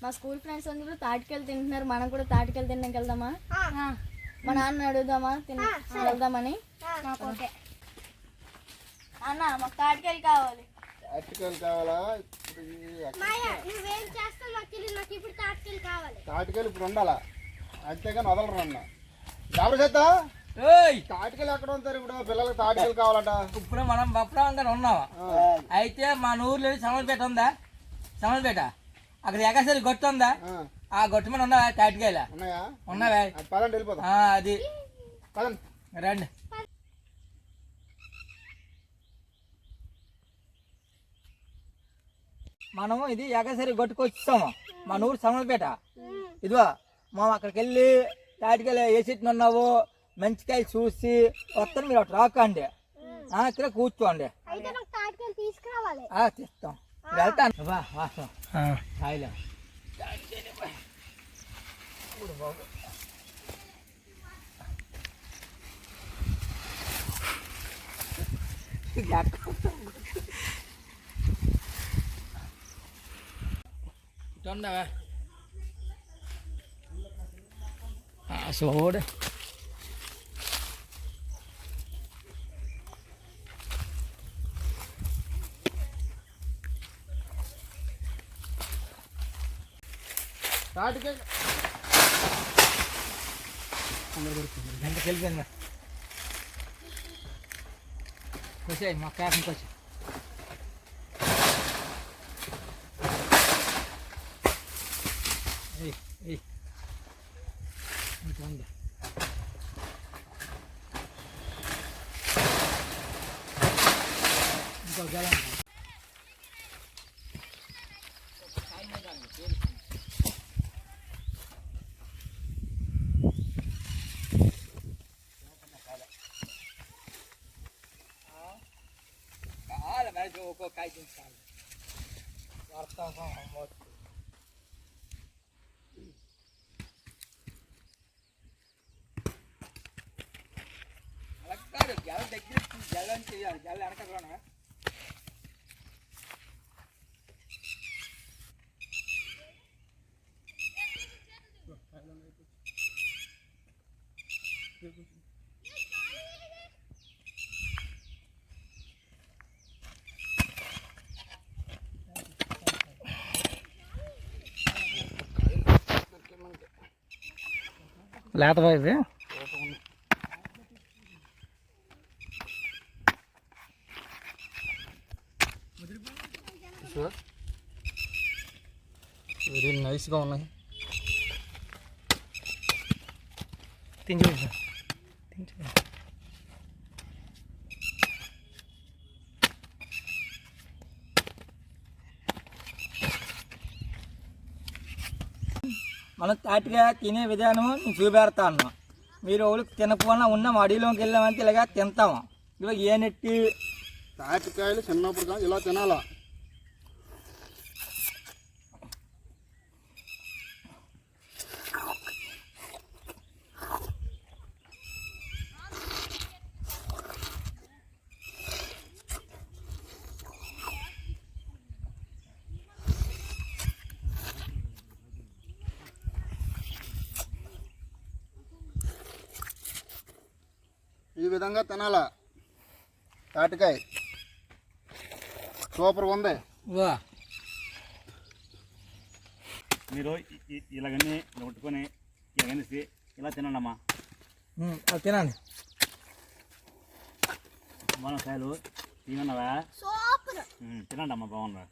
మా school friends అందరూ తాటికాయలు తింటున్నారు, మనం కూడా తాటికాయలు తినడానికి వెళ్దామా? మా నాన్న అడుగుదామా వెళ్దామని? అన్న మాకు తాటికాయలు కావాలి. తాటికాయలు కావాలా? తాటికాయలు ఇప్పుడు ఉండాలా, అంతేగాని వదలరు అన్న. ఎవరు చేద్దా తాటికాయలు ఎక్కడ ఉంటారు ఇప్పుడు? పిల్లలకు తాటికాయలు కావాలట. ఇప్పుడు మనం బప్పరాంగా ఉన్నావా? అయితే మా ఊర్లో సమలపేట ఉందా? సమలపేట అక్కడ ఎగసరి గొట్టు ఉందా? ఆ గొట్టు మీద ఉన్నావా తాటికాయలు? ఉన్నాయా? ఉన్నావా? పదండి వెళ్ళిపోతాం. అది పదండి రండి. మనము ఇది ఎగసరి కొట్టుకొచ్చాము మన ఊరు సమలపేట. ఇదిగో మనం అక్కడికి వెళ్ళి తాటికాయలు ఏ చెట్టుని ఉన్నావు మంచికాయలు చూసి వస్తాను, మీరు అటు రాకండి, ఇక్కడ కూర్చోండి, తీస్తాం. వెళ్తాను వాసం హాయిలో. ఉండవా చూడు. తాటికాయ గంటకి వెళ్ళిపోయింది. వచ్చాయి మా క్యాబ్కి వచ్చి ఇంకో గల ఒక్కో కాయ తీసుకోవాలి. అలా కాదు, గెల దగ్గర జల్లని చేయాలి. జల్ల వెనకలోనా లేతవా ఇది? వెరీ నైస్గా ఉన్నాయి. తించు మనం తాటిగా తినే విధానం నేను చూపెడతాను. మీరు వాళ్ళకి తినకపోయినా ఉన్నాం అడవిలోకి వెళ్ళామంటే ఇలాగా తింటాము. ఇవాళ ఏ నెట్టి తాటికాయలు చిన్నప్పుడు కానీ ఇలా తినాలా. ఈ విధంగా తినాలా తాటికాయ. సూపర్గా ఉంది. మీరు ఇలాగన్నీ కొట్టుకొని ఇలాగనేసి ఇలా తినండి అమ్మా. తినండి. బాగున్నాయి కాయలు. తినన్నావా? తినండి అమ్మా, బాగున్నా.